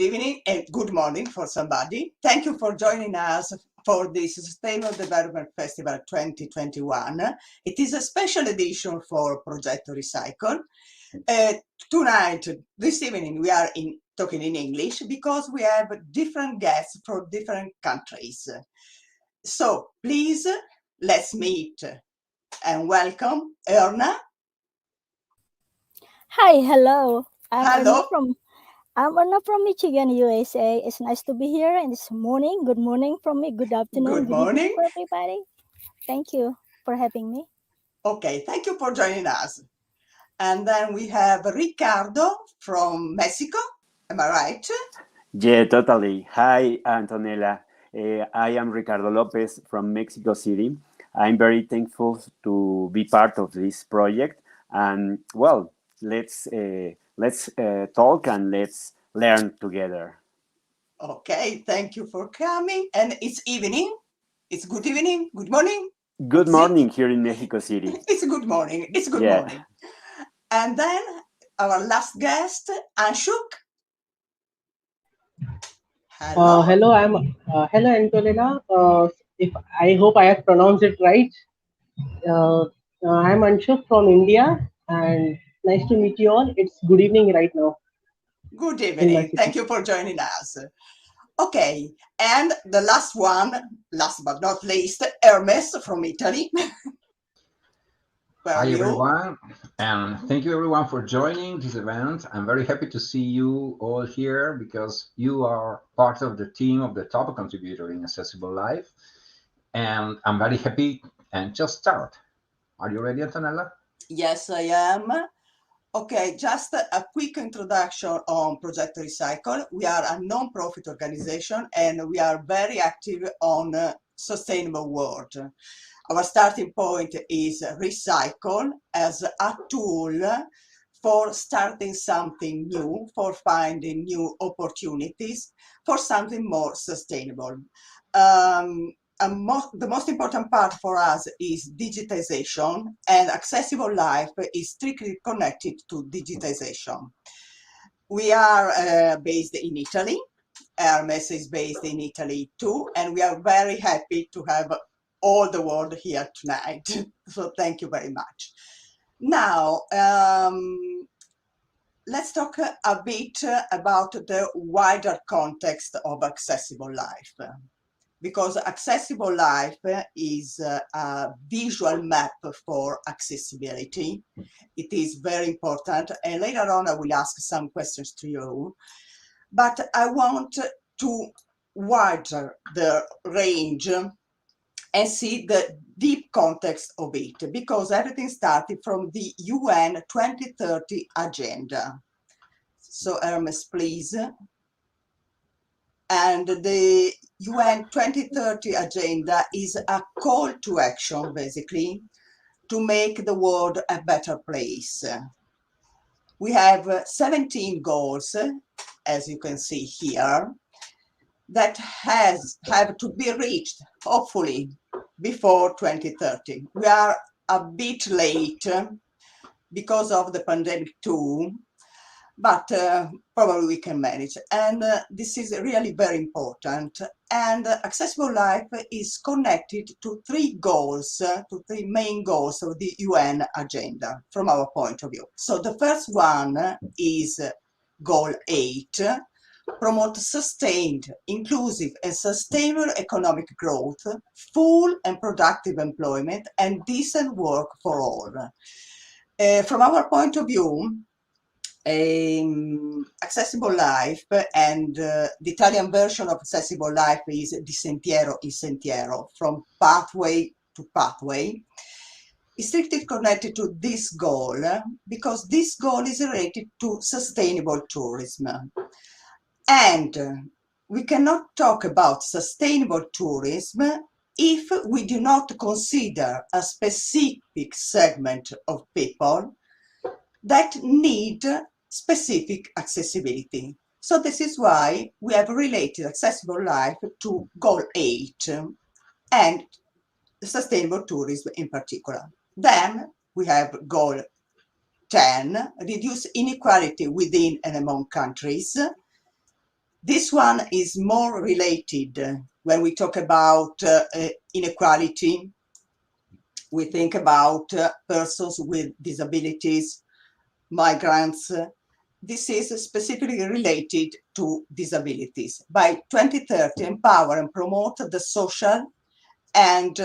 good evening and good morning for somebody. Thank you for joining us for this Sustainable Development Festival 2021. It is a special edition for Progetto Recycle. Tonight, this evening, we are talking in English because we have different guests from different countries. So please, let's meet and welcome Erna. Hi, hello. Hello. I'm Erna from Michigan, USA. It's nice to be here, and it's morning. Good morning from me. Good afternoon. Good morning. Evening for everybody. Thank you for having me. Okay, thank you for joining us. And then we have Ricardo from Mexico. Am I right? Yeah, totally. Hi, Antonella. I am Ricardo Lopez from Mexico City. I'm very thankful to be part of this project. And well, let's talk and let's learn together. Okay, thank you for coming. And it's evening. It's good evening. Good morning. Good morning here in Mexico City. It's good morning. It's good morning. And then our last guest, Anshuk. Hello. Hello, hello Antonella. I hope I have pronounced it right. I'm Anshuk from India, and nice to meet you all. It's good evening right now. Good evening. Thank you for joining us. Okay, and the last one, last but not least, Ermes from Italy. Hi everyone, and thank you everyone for joining this event. I'm very happy to see you all here because you are part of the team of the top contributor in Accessible Life, and I'm very happy. And just start. Are you ready, Antonella? Yes, I am. Okay, just a quick introduction on Progetto Recycle. We are a non-profit organization and we are very active on sustainable world. Our starting point is recycle as a tool for starting something new, for finding new opportunities, for something more sustainable. The most important part for us is digitization, and Accessible Life is strictly connected to digitization. We are based in Italy. Ermes is based in Italy too, and we are very happy to have all the world here tonight. So thank you very much. Now, let's talk a bit about the wider context of Accessible Life. Because Accessible Life is a visual map for accessibility. It is very important, and later on I will ask some questions to you. But I want to widen the range and see the deep context of it, because everything started from the UN 2030 agenda. So Ermes, please. And the UN 2030 agenda is a call to action, basically, to make the world a better place. We have 17 goals, as you can see here, that have to be reached, hopefully, before 2030. We are a bit late because of the pandemic too, but probably we can manage. And this is really very important. And Accessible Life is connected to three goals, to three main goals of the UN agenda from our point of view. So the first one is goal 8, promote sustained, inclusive and sustainable economic growth, full and productive employment, and decent work for all. From our point of view, Accessible Life, and the Italian version of Accessible Life is Di Sentiero in Sentiero, from pathway to pathway, is strictly connected to this goal because this goal is related to sustainable tourism. And we cannot talk about sustainable tourism if we do not consider a specific segment of people that need specific accessibility. So this is why we have related Accessible Life to goal 8 and sustainable tourism in particular. Then we have goal 10, reduce inequality within and among countries. This one is more related when we talk about inequality. We think about persons with disabilities, migrants. This is specifically related to disabilities. By 2030, empower and promote the social and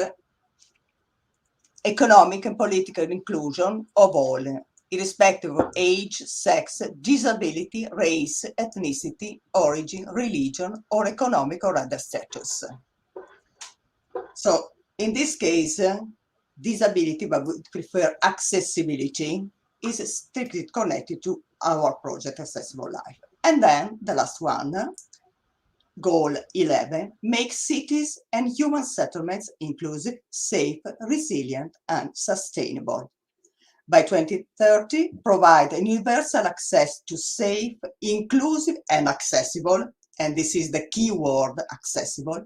economic and political inclusion of all, irrespective of age, sex, disability, race, ethnicity, origin, religion, or economic or other status. So in this case, disability, but we prefer accessibility, is strictly connected to our project Accessible Life. And then the last one, Goal 11, make cities and human settlements inclusive, safe, resilient, and sustainable. By 2030, provide universal access to safe, inclusive, and accessible, and this is the key word, accessible,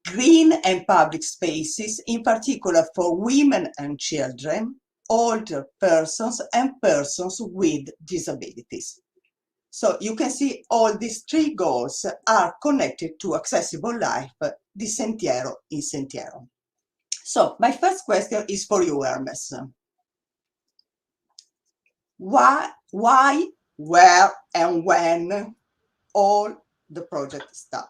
green and public spaces, in particular for women and children, older persons, and persons with disabilities. So you can see all these three goals are connected to Accessible Life, di sentiero in sentiero. So my first question is for you, Hermes. Why, where, and when all the project start?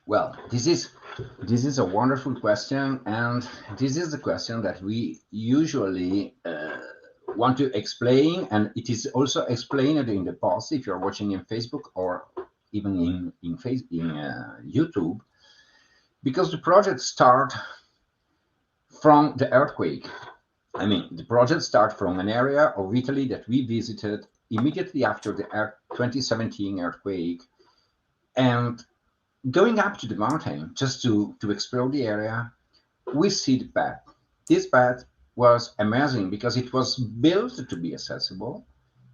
Well, this is a wonderful question, and this is the question that we usually want to explain, and it is also explained in the post if you're watching in Facebook or even in YouTube, because the project start from the earthquake. I mean, the project start from an area of Italy that we visited immediately after the 2017 earthquake, and going up to the mountain just to explore the area, we see the path. This path was amazing because it was built to be accessible.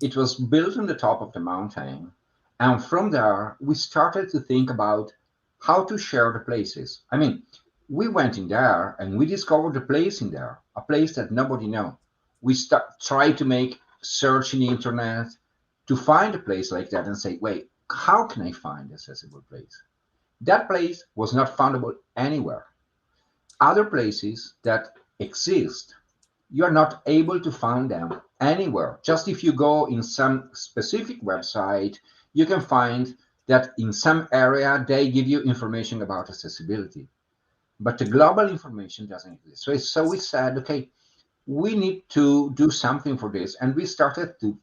It was built on the top of the mountain. And from there, we started to think about how to share the places. I mean, we went in there and we discovered a place in there, a place that nobody knew. We tried to make search in the internet to find a place like that and say, wait, how can I find an accessible place? That place was not foundable anywhere. Other places that exist, you are not able to find them anywhere. Just if you go in some specific website, you can find that in some area they give you information about accessibility. But the global information doesn't exist. So we said, okay, we need to do something for this. And we started to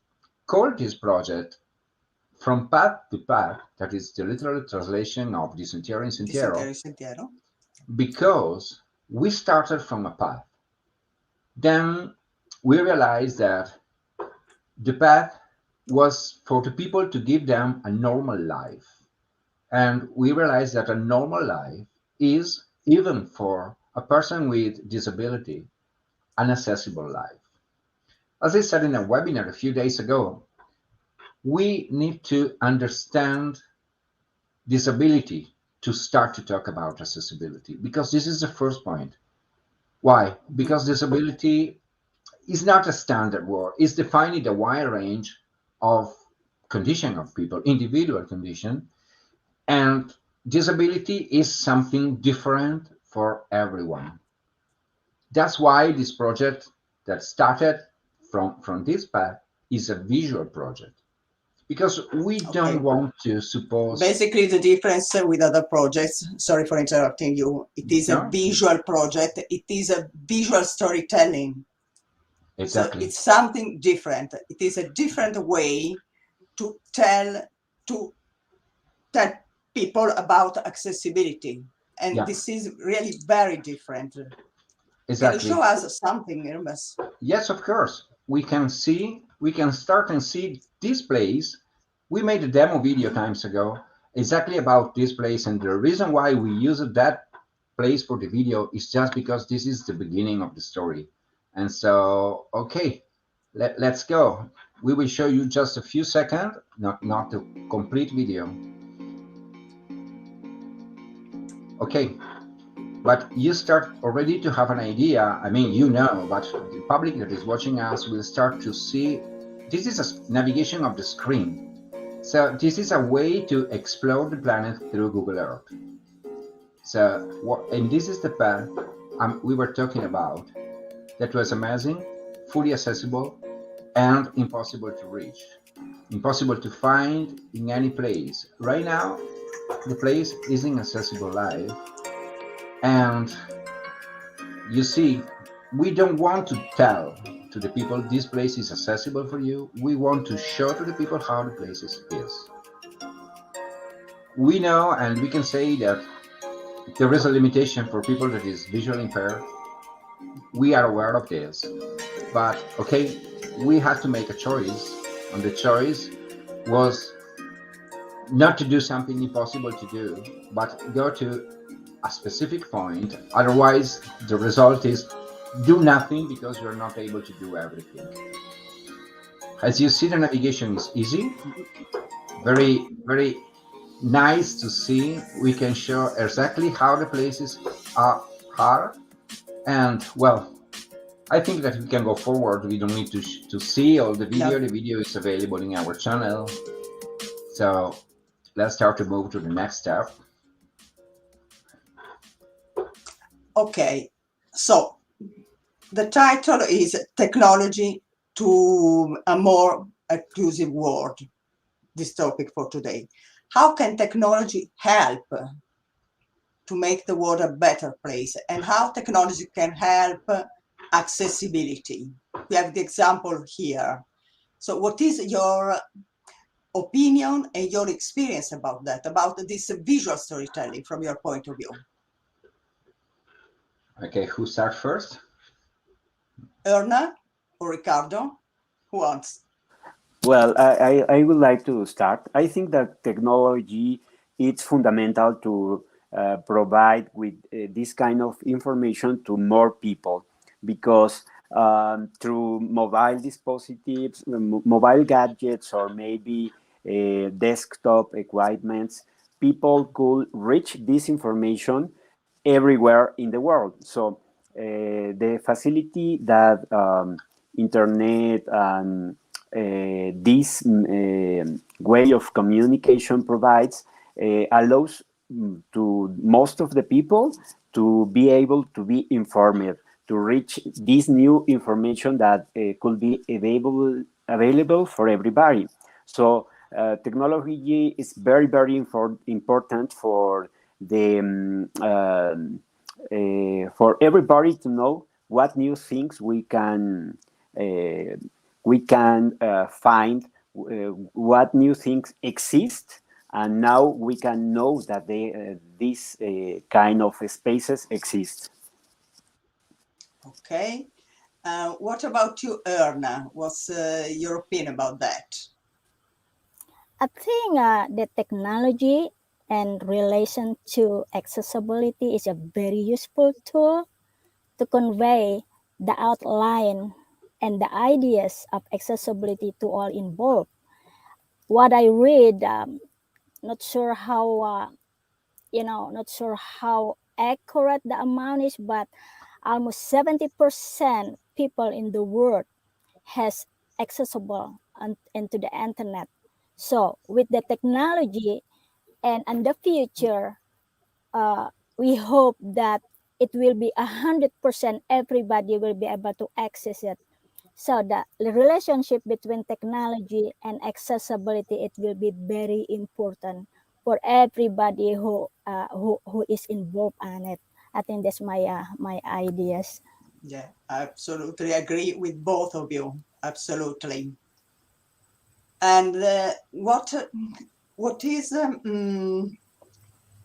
call this project From Path to Path, that is the literal translation of Di Sentiero in Di sentiero Sentiero, in sentiero. because we started from a path. Then we realized that the path was for the people to give them a normal life. And we realized that a normal life is, even for a person with disability, an accessible life. As I said in a webinar a few days ago, we need to understand disability to start to talk about accessibility, because this is the first point. Why? Because disability is not a standard word. It's defining a wide range of condition of people, individual condition, and disability is something different for everyone. That's why this project that started from this path is a visual project, because we don't Okay. want to suppose. Basically, the difference with other projects, sorry for interrupting you, it is a No? visual project, it is a visual storytelling. So Exactly. it's something different. It is a different way to tell people about accessibility. And Yeah, this is really very different. Can you exactly. show us something, Hermes? Yes, of course. We can start and see this place. We made a demo video times ago exactly about this place, and the reason why we used that place for the video is just because this is the beginning of the story. And so, okay, let's go. We will show you just a few seconds, not the complete video. Okay, but you start already to have an idea. I mean, but the public that is watching us will start to see this is a navigation of the screen. So this is a way to explore the planet through Google Earth. So and this is the path we were talking about. That was amazing, fully accessible, and impossible to reach, impossible to find in any place. Right now, the place isn't accessible live, and you see, we don't want to tell to the people this place is accessible for you. We want to show to the people how the place is. We know and we can say that there is a limitation for people that is visually impaired. We are aware of this, but okay, we had to make a choice, and the choice was not to do something impossible to do, but go to a specific point. Otherwise, the result is do nothing because you're not able to do everything. As you see, the navigation is easy, very, very nice to see. We can show exactly how the places are. And well, I think that we can go forward. We don't need to see all the video. No. The video is available in our channel. So let's start to move to the next step. Okay, so the title is Technology to a More Inclusive World, this topic for today. How can technology help to make the world a better place, and how technology can help accessibility? We have the example here. So what is your opinion and your experience about that, about this visual storytelling from your point of view? Okay, who starts first? Erna or Ricardo? Who wants? Well, I would like to start. I think that technology is fundamental to provide with this kind of information to more people because through mobile dispositives, mobile gadgets, or maybe desktop equipments, people could reach this information everywhere in the world. So the facility that internet and this way of communication provides allows to most of the people to be able to be informed, to reach this new information that could be available for everybody. So technology is very, very important for the for everybody to know what new things we can find, what new things exist, and now we can know that these kind of spaces exist. Okay. What about you, Erna? What's your opinion about that? I think the technology and relation to accessibility is a very useful tool to convey the outline and the ideas of accessibility to all involved. What I read, not sure how not sure how accurate the amount is, but almost 70% people in the world has accessible into the internet. So with the technology and in the future, we hope that it will be 100% everybody will be able to access it. So the relationship between technology and accessibility, it will be very important for everybody who is involved on it. I think that's my ideas. Yeah, I absolutely agree with both of you. Absolutely. And what is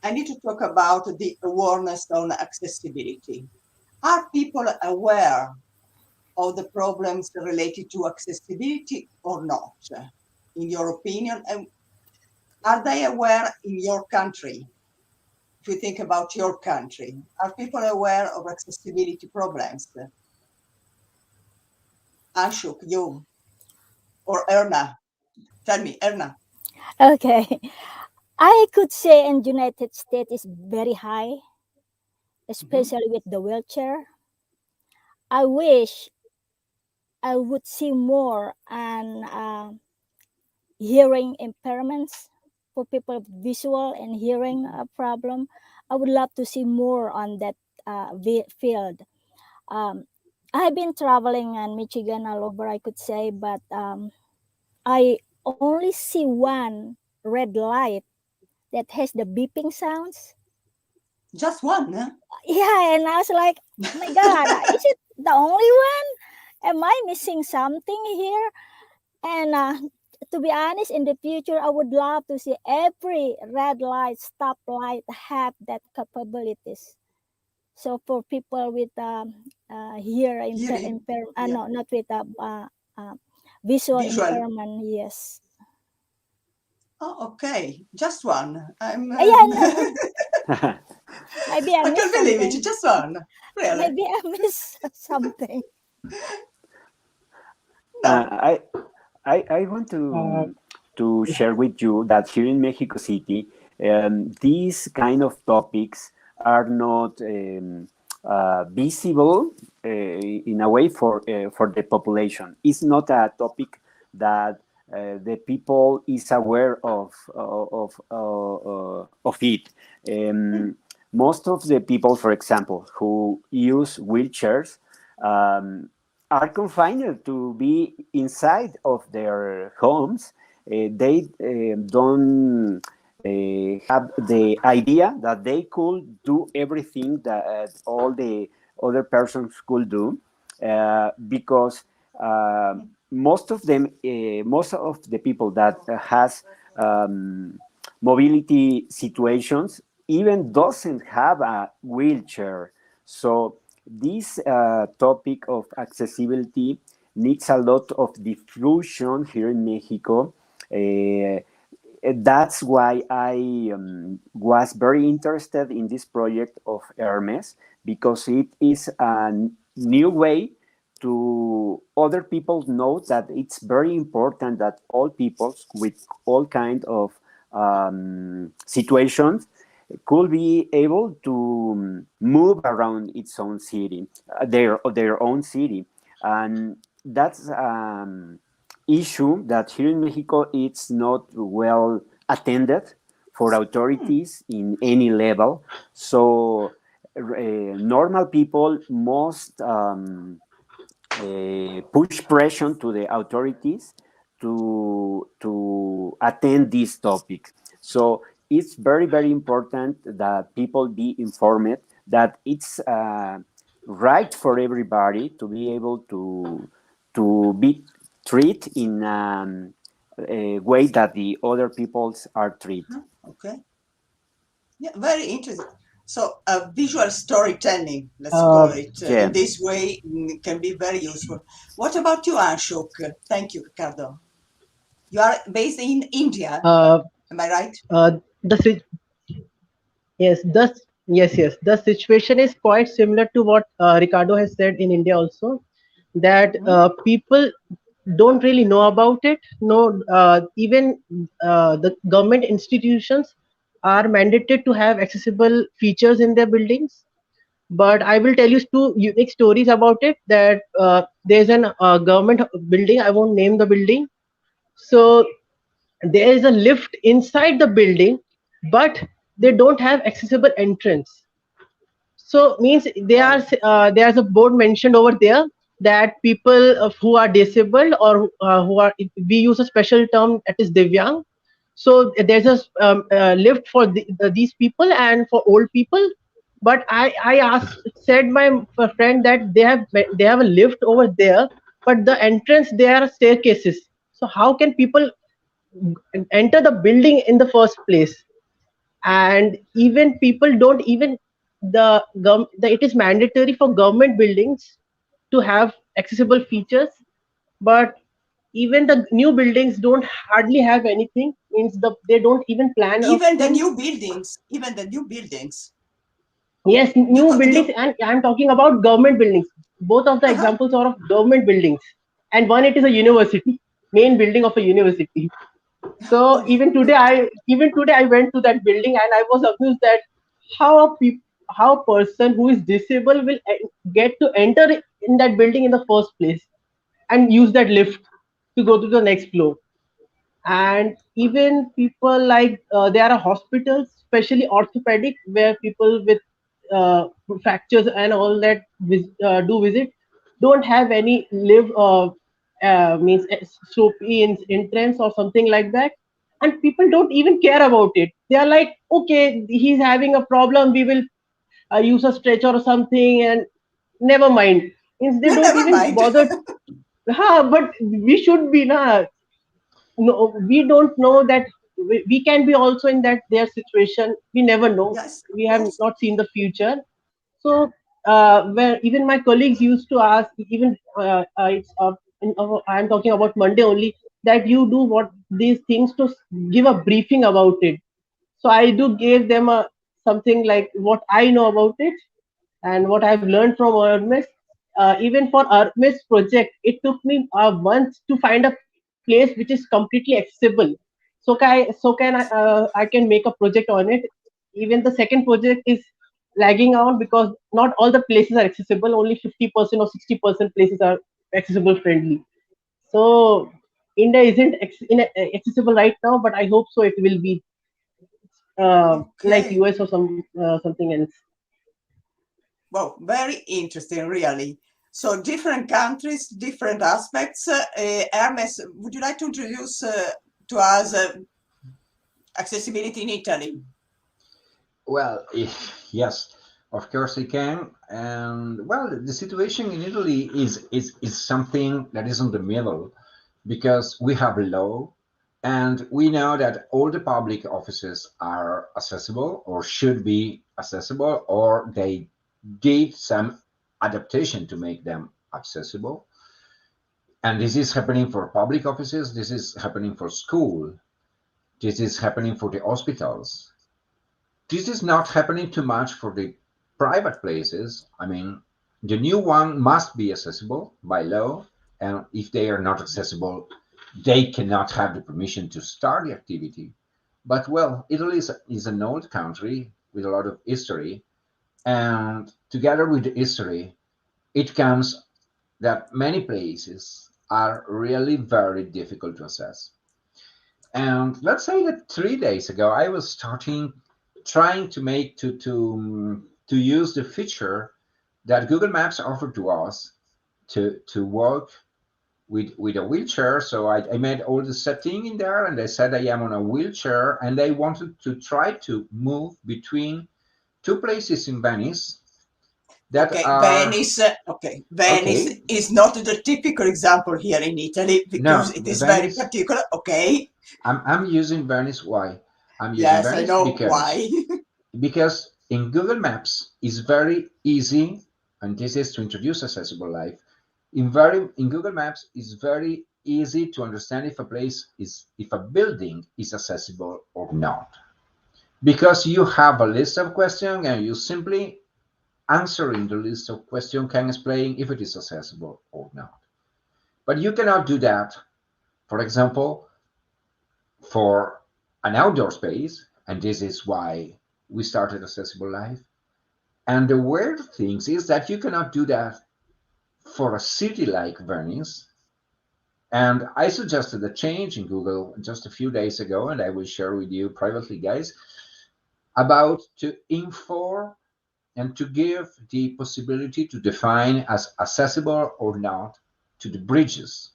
I need to talk about the awareness on accessibility. Are people aware of the problems related to accessibility or not, in your opinion? And are they aware in your country? If you think about your country, are people aware of accessibility problems? Ashok, you or Erna? Tell me, Erna. Okay, I could say in United States is very high, Mhm. especially with the wheelchair. I wish I would see more and hearing impairments for people with visual and hearing problem. I would love to see more on that field. Um, I have been traveling in Michigan all over, I could say, but I only see one red light that has the beeping sounds. Just one, huh? Yeah, and I was like, my God, is it the only one? Am I missing something here? And to be honest, in the future, I would love to see every red light, stoplight have that capabilities. So for people with Hearing. Yeah. no, not with uh, visual Visual. impairment. Yes. Oh, okay. Just one. Yeah, no, maybe I I missed can't believe it. something. Just one. Really? Maybe I missed something. Uh, No. I, I want Uh, to share with you that here in Mexico City, these kind of topics are not visible in a way for the population. It's not a topic that the people is aware of it. Um, Most of the people, for example, who use wheelchairs. Are confined to be inside of their homes. They don't have the idea that they could do everything that all the other persons could do because most of the people that has um, mobility situations even doesn't have a wheelchair. So this topic of accessibility needs a lot of diffusion here in Mexico. That's why I was very interested in this project of Hermes because it is a new way to other people know that it's very important that all people with all kind of situations could be able to move around its own city, their own city, and that's issue that here in Mexico it's not well attended for authorities in any level. So normal people must push pressure to the authorities to attend this topic. So it's very important that people be informed that it's right for everybody to be able to be treated in a way that the other peoples are treated. Okay. Yeah, very interesting. So, visual storytelling, let's call uh, it in Yeah. this way, can be very useful. What about you, Anshuk? Thank you, Ricardo. You are based in India, uh, am I right? the yes, yes. The situation is quite similar to what Ricardo has said in India also, that Mhm. people don't really know about it. No, even the government institutions are mandated to have accessible features in their buildings. But I will tell you two unique stories about it. That there's an government building. I won't name the building. So there is a lift inside the building, but they Mhm. don't have accessible entrance. So means Oh, there's a board mentioned over there that people who are disabled or who are, we use a special term that is divyang. So there's a lift for these people and for old people. But I asked said my friend that they have a lift over there, but the entrance there are staircases. So how can people enter the building in the first place? And even people don't even it is mandatory for government buildings to have accessible features, but even the new buildings don't hardly have anything, means they don't even plan a even the thing. new buildings, even the new buildings. Yes, New, new buildings, new. and I'm talking about government buildings. Both of the Uh-huh. examples are of government buildings, and one it is a university, main building of a university. So Oh, even today I went to that building and I was amused that how how a person who is disabled will get to enter in that building in the first place. and use that lift to go to the next floor. And even people like there are hospitals, especially orthopedic, where people with uh, fractures and all that do visit, don't have any live means SOP in entrance or something like that, and people don't even care about it. They are like, okay, he's having a problem, we will use a stretcher or something, and never mind. Means they Yeah, don't never even mind. bother. But we should be na. No, we don't know that we can be also in that their situation. We never know. Yes, of We have course. not seen the future. So where even my colleagues used to ask, even I'm talking about Monday only, that you do what these things to give a briefing about it. So I do give them a something like what I know about it and what I've learned from Hermes. Even for Hermes project, it took me a month to find a place which is completely accessible. So I can make a project on it. Even the second project is lagging out because not all the places are accessible. Only 50% or 60% places are accessible friendly. So India isn't accessible right now, but I hope so. It will be like Okay. US or something else. Well, very interesting, really. So different countries, different aspects. Hermes, would you like to introduce to us accessibility in Italy? Well, yes, of course I can. And well, the situation in Italy is something that is in the middle because we have a law and we know that all the public offices are accessible or should be accessible or they did some adaptation to make them accessible. And this is happening for public offices, this is happening for school, this is happening for the hospitals. This is not happening too much for the private places. I mean, the new one must be accessible by law, and if they are not accessible, they cannot have the permission to start the activity. But well, Italy is an old country with a lot of history, and together with the history, it comes that many places are really very difficult to access. And let's say that 3 days ago, I was trying to make to use the feature that Google Maps offered to us to walk with a wheelchair. So I made all the setting in there, and I said I am on a wheelchair, and I wanted to try to move between two places in Venice that Okay, are Venice. Okay, Venice okay. is not the typical example here in Italy because No, it is very Venice. particular. Okay, I'm using Venice. Why? I'm using yes, I Venice know why. because in Google Maps it's very easy, and this is to introduce accessible life. In Google Maps it's very easy to understand if a building is accessible or not. Because you have a list of questions and you simply answering the list of questions can explain if it is accessible or not. But you cannot do that, for example, for an outdoor space, and this is why we started Accessible Life. And the weird thing is that you cannot do that for a city like Venice. And I suggested a change in Google just a few days ago, and I will share with you privately, guys, about to inform and to give the possibility to define as accessible or not to the bridges.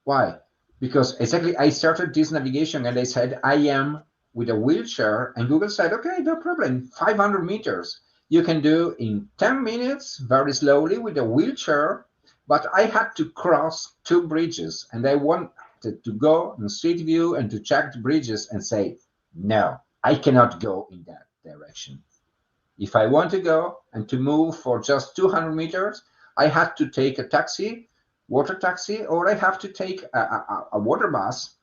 Why? Because exactly I started this navigation and I said I am with a wheelchair, and Google said, okay, no problem, 500 meters. You can do in 10 minutes very slowly with a wheelchair, but I had to cross two bridges and I wanted to go in street view and to check the bridges and say, no, I cannot go in that direction. If I want to go and to move for just 200 meters, I had to take a taxi, water taxi, or I have to take a water bus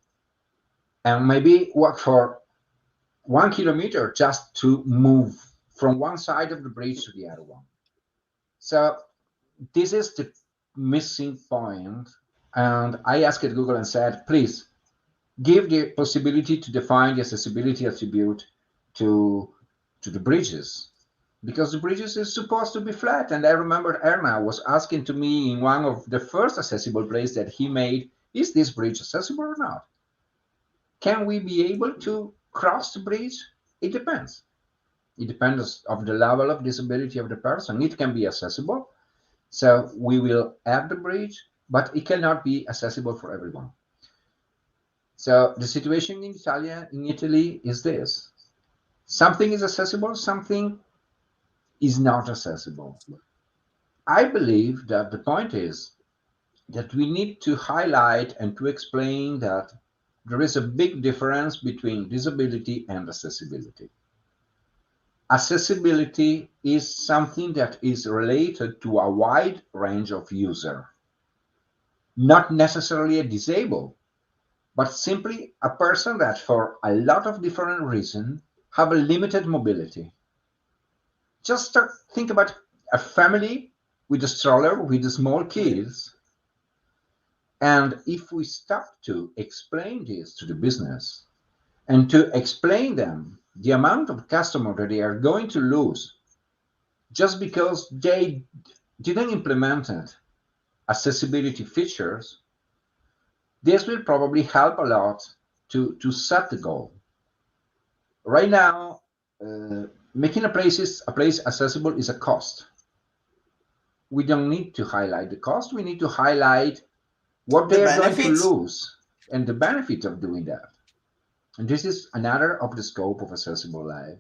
and maybe walk for 1 kilometer just to move from one side of the bridge to the other one. So this is the missing point. And I asked Google and said, please give the possibility to define the accessibility attribute to to the bridges. because the bridges is supposed to be flat. And I remember Erna was asking to me in one of the first accessible places that he made, is this bridge accessible or not? Can we be able to cross the bridge? It depends. It depends of the level of disability of the person. It can be accessible, so we will add the bridge, but it cannot be accessible for everyone. So the situation in Italy is this: something is accessible, something is not accessible. I believe that the point is that we need to highlight and to explain that there is a big difference between disability and accessibility. Accessibility is something that is related to a wide range of user, not necessarily a disabled, but simply a person that for a lot of different reasons have a limited mobility. Just think about a family with a stroller with small kids, and if we start to explain this to the business and to explain them the amount of customer that they are going to lose just because they didn't implement accessibility features, this will probably help a lot to set the goal. Right now, making a place accessible is a cost. We don't need to highlight the cost. We need to highlight what The they are going to benefits. lose and the benefit of doing that. And this is another of the scope of accessible life.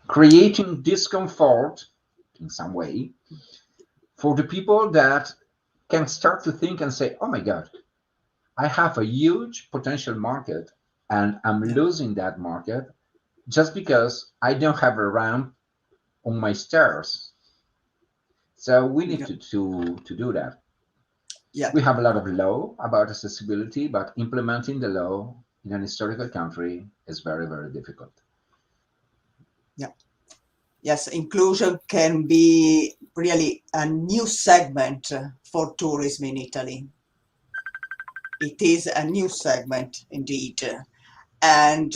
Creating discomfort in some way for the people that can start to think and say, oh my God, I have a huge potential market and I'm Yeah, losing that market just because I don't have a ramp on my stairs. So we need yeah, to do that. yeah, We have a lot of law about accessibility, but implementing the law in an historical country is very, very difficult. yeah. Yes, inclusion can be really a new segment for tourism in Italy. It is a new segment indeed. And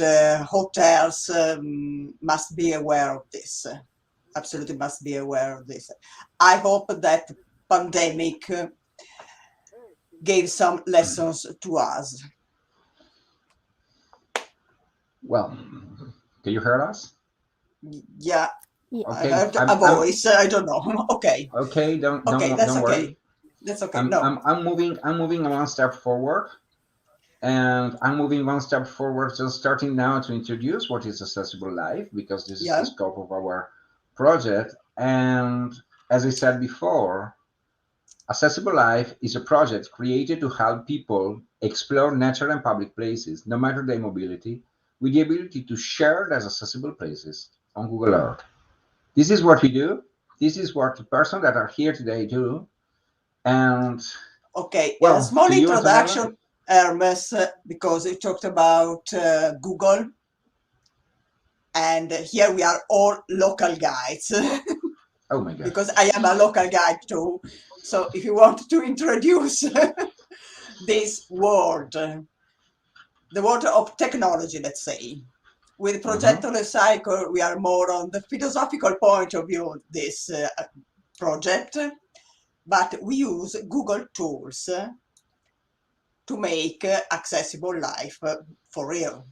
hotels must be aware of this. Absolutely must be aware of this. I hope that pandemic gave some lessons to us. Well, can you hear us? Yeah, Yeah. I Okay, heard a voice. I don't know. Okay, okay. Don't okay, don't that's don't okay. worry. That's okay. I'm No, I'm I'm moving. I'm moving one step forward, and I'm moving one step forward. Just starting now to introduce what is accessible life, because this is the yeah, scope of our project. And as I said before, Accessible Life is a project created to help people explore natural and public places, no matter their mobility, with the ability to share those accessible places on Google Earth. This is what we do. This is what the person that are here today do. And okay. A well, small to you, Antonella. introduction, Hermes, because you talked about Google, and here we are all local guides. Oh my God. Because I am a local guide too. So if you want to introduce this word, the word of technology, let's say, with Mhm. Progetto Recycle, we are more on the philosophical point of view of this project, but we use Google tools to make accessible life for real.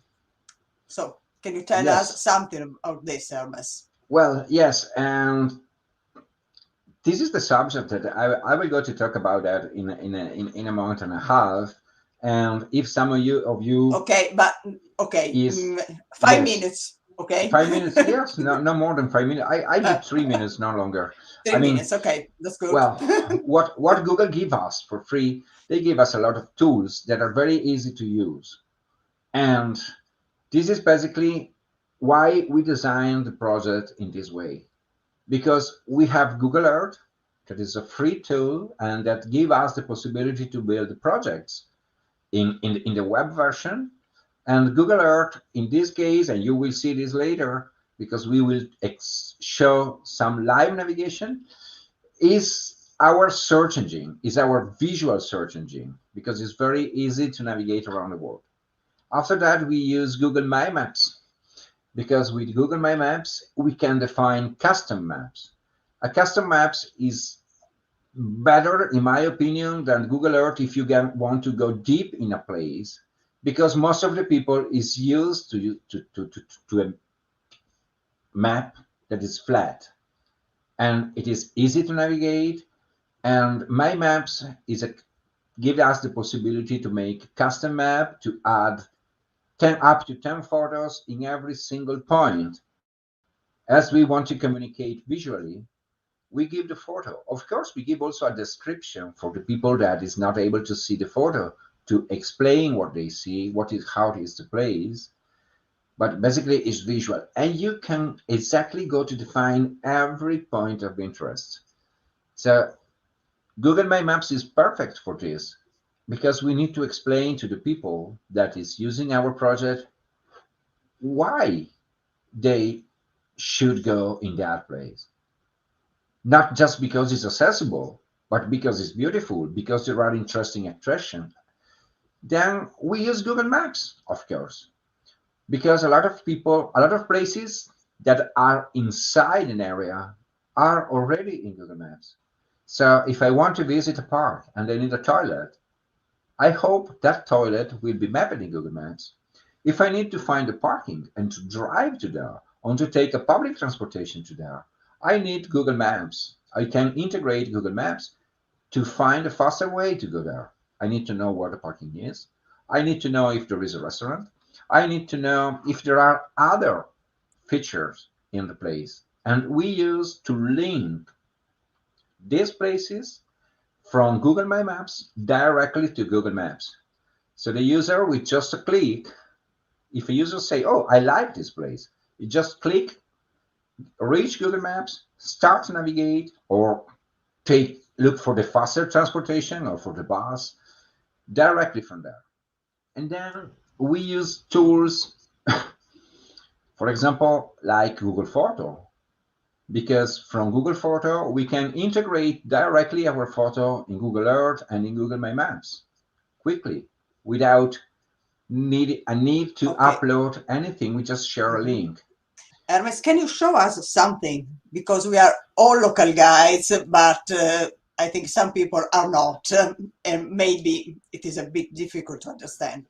So can you tell us Yes. something of this, Hermes? Well, yes, and this is the subject that I will go to talk about that in a month and a half. And if some of you Okay, but okay, is yes,5 minutes, okay? 5 minutes, yes, no more than 5 minutes. I Uh, need 3 minutes, no longer. I three mean, minutes, okay, that's good. well, what Google give us for free, they give us a lot of tools that are very easy to use. And this is basically why we designed the project in this way, because we have Google Earth, that is a free tool and that give us the possibility to build projects in the web version. And Google Earth, in this case, and you will see this later because we will show some live navigation, is our search engine, is our visual search engine, because it's very easy to navigate around the world. After that, we use Google My Maps. because with Google My Maps, we can define custom maps. A custom maps is better, in my opinion, than Google Earth if you want to go deep in a place, because most of the people is used to a map that is flat and it is easy to navigate. And My Maps give us the possibility to make custom map to add 10 up to 10 photos in every single point. As we want to communicate visually, we give the photo. Of course, we give also a description for the people that is not able to see the photo to explain what they see, how it is the place. But basically, it's visual, and you can exactly go to define every point of interest. So Google My Maps is perfect for this because we need to explain to the people that is using our project why they should go in that place. Not just because it's accessible, but because it's beautiful, because there are interesting attractions. Then we use Google Maps, of course, because a lot of places that are inside an area are already in Google Maps. So if I want to visit a park and I need a toilet, I hope that toilet will be mapped in Google Maps. If I need to find a parking and to drive to there, or to take a public transportation to there, I need Google Maps. I can integrate Google Maps to find a faster way to go there. I need to know where the parking is. I need to know if there is a restaurant. I need to know if there are other features in the place. And we use to link these places from Google My Maps directly to Google Maps. So the user with just a click, if a user say, "Oh, I like this place," you just click, reach Google Maps, start to navigate, or look for the faster transportation or for the bus directly from there. And then we use tools, for example, like Google Photo, because from Google Photo we can integrate directly our photo in Google Earth and in Google My Maps quickly without need to Okay. upload anything. We just share a Mhm. link. Hermes, can you show us something? Because we are all local guides, but I think some people are not, and maybe it is a bit difficult to understand.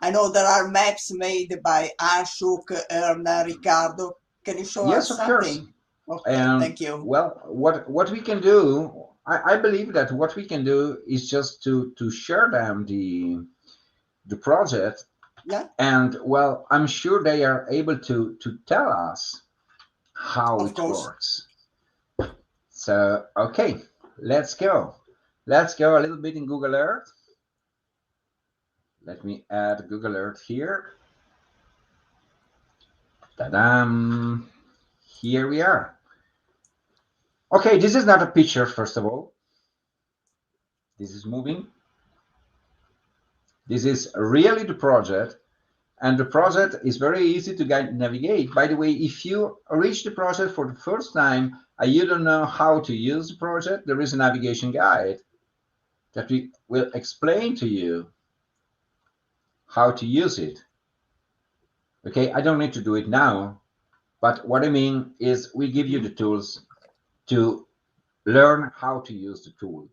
I know there are maps made by Ashok, Erna, Ricardo. Can you show Yes, us of course. something? Okay, And thank you. well, what we can do, I believe that what we can do is just to share them the project, Yeah, and well, I'm sure they are able to tell us how of it course. works. So okay, let's go. Let's go a little bit in Google Earth. Let me add Google Earth here. Ta-dam! Here we are. Okay, this is not a picture, first of all. This is moving. This is really the project, and the Mhm. project is very easy to navigate. By the way, if you reach the project for the first time and you don't know how to use the project, there is a navigation guide that we will explain to you how to use it. Okay, I don't need to do it now, but what I mean is we give you the Mhm. tools to learn how to use the tool.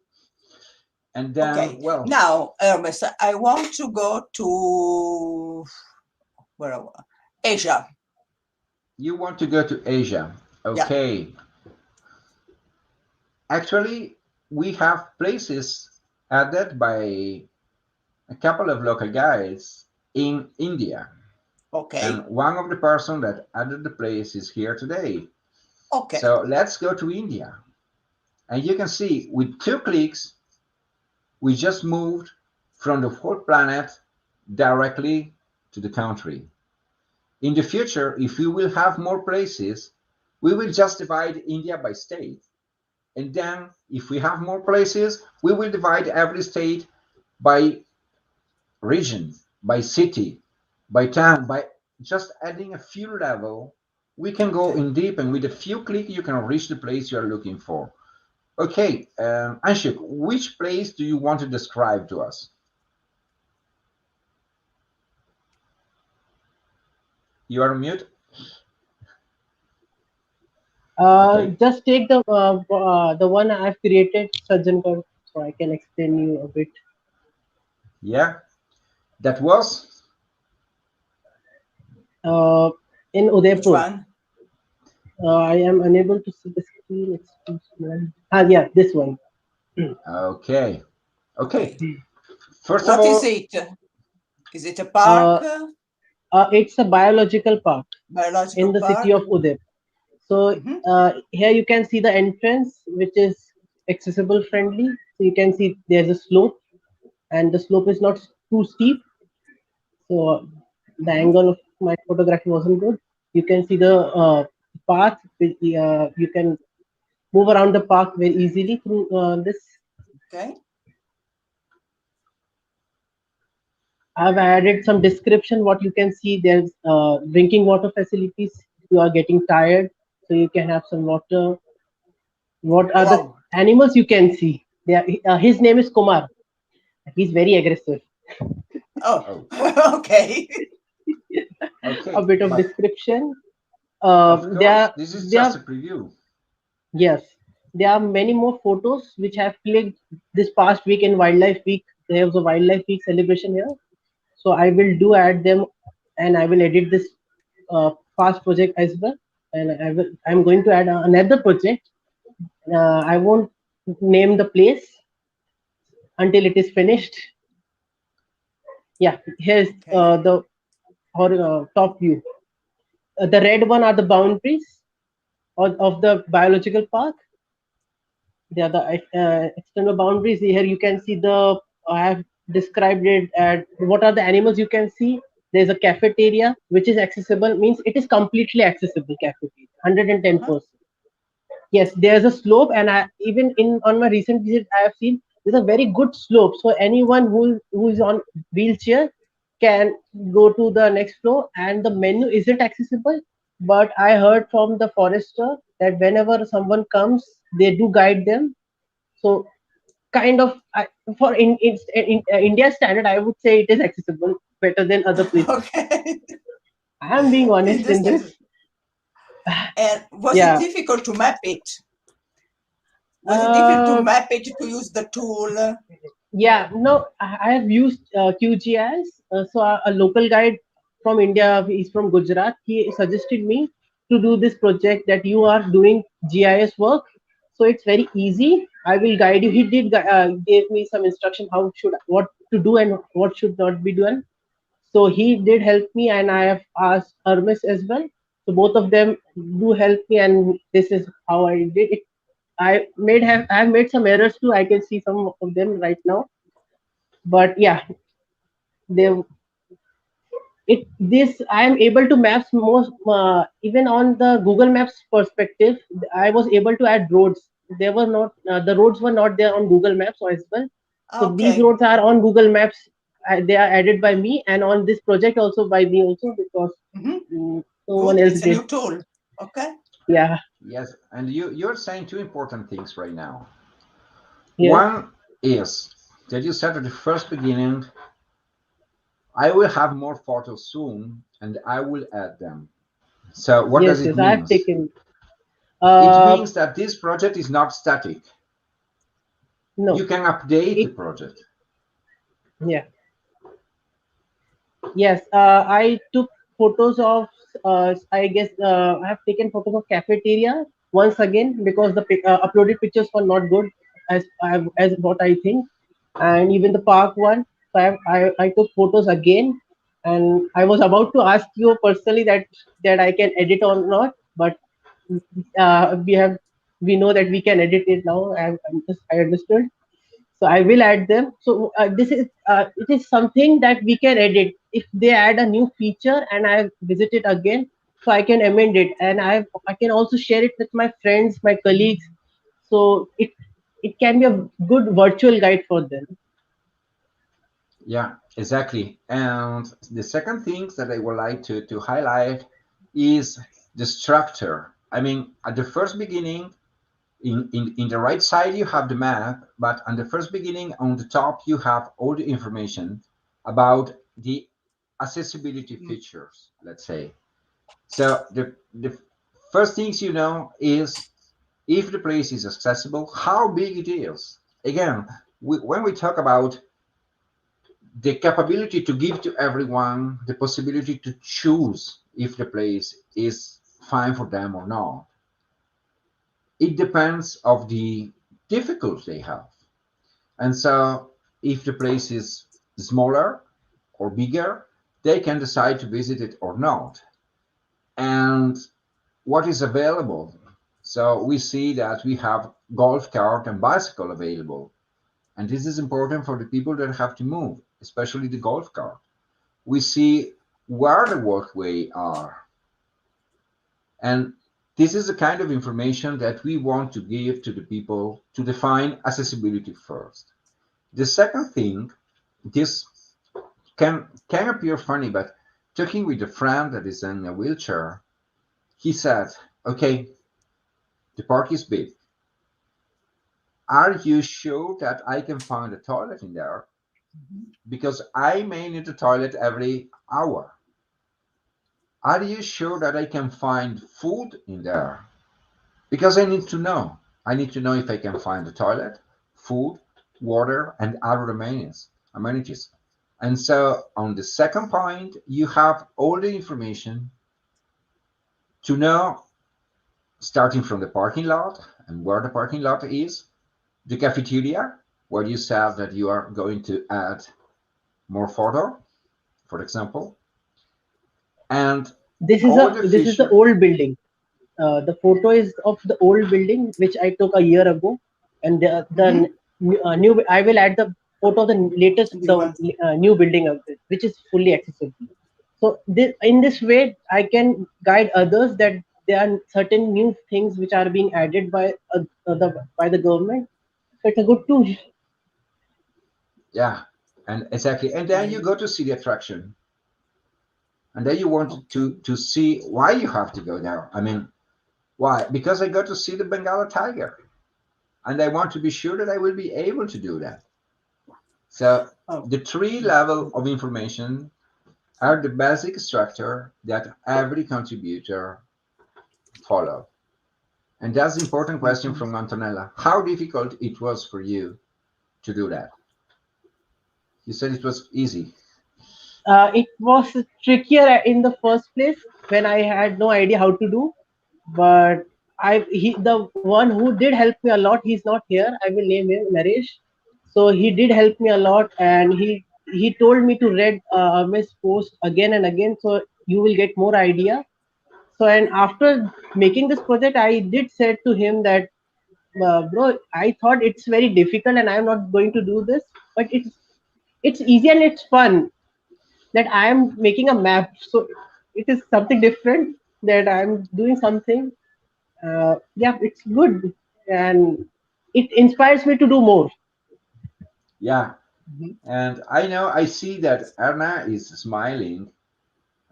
And then, Okay, well, now, Hermes, I want to go to where are Asia. you want to go to Asia. Yeah, Okay, actually, we have places added by a couple of local guides in India. And okay, one of the person that added the place is here today. okay, So let's go to India. And you can see with 2 clicks, we just moved from the whole planet directly to the country. In the future, if we will have more places, we will just divide India by state. And then if we have more places, we will divide every state by region, by city, by town, by just adding a few level. We can go okay. in deep, and with a few clicks, you can reach the place you are looking for. Okay, Anshik, which place do you want to describe to us? You are on mute. Okay. Just take the one I've created, Sajjankar, so I can explain you a bit. Yeah. That was Uh, in Which Udaipur, one? I am unable to see the screen. It's too small. Ah, yeah, this one. okay. Okay. Okay. First of What is all, it? Is it a park? Uh, it's a biological park in Biological the city park? of Udaipur. So Hmm. here you can see the entrance, which is accessible friendly. So you can see there's a slope, and the slope is not too steep. So the Hmm. angle of my photography wasn't good. You can see the path. You can move around the park very easily through this. Okay. I've added some description. What you can see, there's drinking water facilities. You are getting tired, so you can have some water. What are the Wow. animals you can see? His name is Kumar. He's very aggressive. Oh, oh, okay. A okay. bit of But description. of There course, are, this is there just are a preview. yes, there are many more photos which have clicked this past week in Wildlife Week. There was a Wildlife Week celebration here, so I will do add them, and I will edit this past project as well. And I'm going to add another project. I won't name the place until it is finished. Yeah, here's Okay. the top view. The red one are the boundaries of the biological park. They are the external boundaries. Here you can see the. I have described it. What are the animals you can see? There's a cafeteria which is accessible. Means it is completely accessible cafeteria. Uh-huh. 110%. Yes, there's a slope, and I even in on my recent visit I have seen there's a very good slope. So anyone who is on wheelchair can go to the next floor, and the menu isn't accessible. But I heard from the forester that whenever someone comes, they do guide them. So kind of for India standard, I would say it is accessible better than other places. Okay. I am being honest in this. Understand. And was it Yeah. difficult to map it? Was it difficult to Uh, map it to use the tool? Yeah, no, I have used QGIS. So a local guide from India, he's from Gujarat. He suggested me to do this project that you are doing GIS work. So it's very easy. I will guide you. He did gave me some instruction how should what to do and what should not be done. So he did help me, and I have asked Hermes as well. So both of them do help me, and this is how I did it. I have made some errors too. I can see some of them right now, but yeah, they it this I am able to maps most even on the Google Maps perspective. I was able to add roads. They were not the roads were not there on Google Maps as well. So these Okay. roads are on Google Maps. They are added by me, and on this project also by me also, because Hmm. no one Good. else It's a did. new tool. Okay. Yeah. Yes, and you're saying two important things right now. Yes. One is that you said at the first beginning, I will have more photos soon, and I will add them. So what does Yes. it Yes. I mean? have taken. It Uh. means that this project is not static. You No. can update the It. project. Yeah. Yes, I took photos of. I guess I have taken photos of cafeteria once again because the uploaded pictures were not good as what I think, and even the park one. So I took photos again, and I was about to ask you personally that I can edit or not, but we know that we can edit it now. I understood, so I will add them. So this is it is something that we can edit if they add a new feature and I visit it again, so I can amend it, and I can also share it with my friends, my colleagues, so it can be a good virtual guide for them. Yeah, exactly. And the second thing that I would like to highlight is the structure. I mean, at the first beginning, in the right side, you have the map, but on the first beginning, on the top, you have all the information about the accessibility Mm. features, let's say. So the First things you know is if the place is accessible, how big it is. Again, when we talk about the capability to give to everyone the possibility to choose if the place is fine for them or not, it depends of the difficulty they have. And so if the place is smaller or bigger, they can decide to visit it or not. And what is available? So we see that we have golf cart and bicycle available. And this is important for the people that have to move, especially the golf cart. We see where the walkway are. And this is the kind of information that we want to give to the people to define accessibility first. The second thing, this can appear funny, but talking with a friend that is in a wheelchair, he said, okay, the park is big. Are you sure that I can find a toilet in there? Because I may need a toilet every hour. Are you sure that I can find food in there? Because I need to know. I need to know if I can find a toilet, food, water, and other amenities. And so on the second point, you have all the information to know, starting from the parking lot and where the parking lot is, the cafeteria, where you said that you are going to add more photo, for example, and all the This is the feature. old building. The photo is of the old building which I took a year ago, and Mhm. new. I will add the photo of the latest, You the want? new building of it, which is fully accessible. So in this way, I can guide others that there are certain new things which are being added by the government. So it's a good tool. Yeah, and exactly. And then you Okay. go to see the attraction, and then you want Okay. to see why you have to go there. I mean, why? Because I go to see the Bengal tiger, and I want to be sure that I will be able to do that. So Oh. the three level of information are the basic structure that every contributor follow. And that's the important question Mhm. from Antonella. How difficult it was for you to do that? You said it was easy. It was trickier in the first place when I had no idea how to do. But the one who did help me a lot, he's not here. I will name him Naresh. So he did help me a lot, and he told me to read Miss post again and again, so you will get more idea. So and after making this project, I did said to him that, bro, I thought it's very difficult, and I'm not going to do this, but it's easy and it's fun that I am making a map. So it is something different that I'm doing something. Yeah, it's good, and it inspires me to do more. Yeah. Mhm. And I see that Erna is smiling.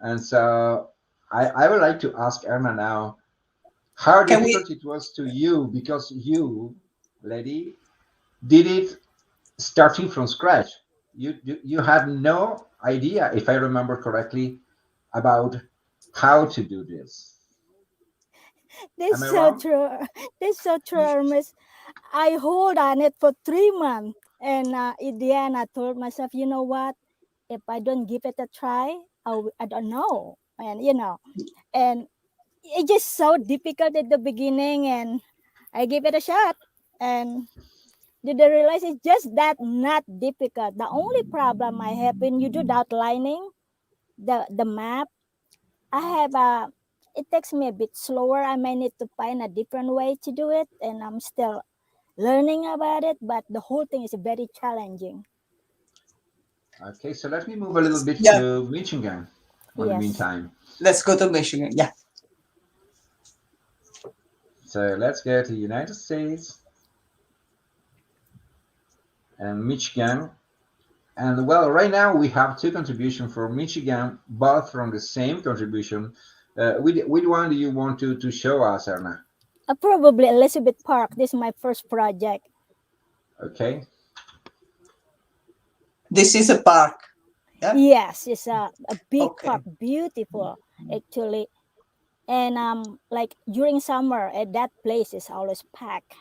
And so I would like to ask Erna now how Can we? difficult it was to you because you, lady, did it starting from scratch. You had no idea, if I remember correctly, about how to do this. That's Am I so wrong? true. That's so true, You, Hermes. I hold on it for 3 months. And in the end, I told myself, you know what? If I don't give it a try, I don't know. And it's just so difficult at the beginning. And I gave it a shot. And did I realize it's just that not difficult. The only problem I have when you do the outlining, the map, I have a it takes me a bit slower. I may need to find a different way to do it, and I'm still learning about it. But the whole thing is very challenging. Okay, so let me move a little bit yeah. to Michigan on the Yes. meantime. Let's go to Michigan. Yeah. So let's go to United States and Michigan. And well, right now we have two contributions from Michigan, both from the same contribution. Which one do you want to show us, Erna? Probably Elizabeth Park. This is my first project. Okay. This is a park. Yeah. Yes, it's a big park, Okay. beautiful actually. And like during summer, that place is always packed.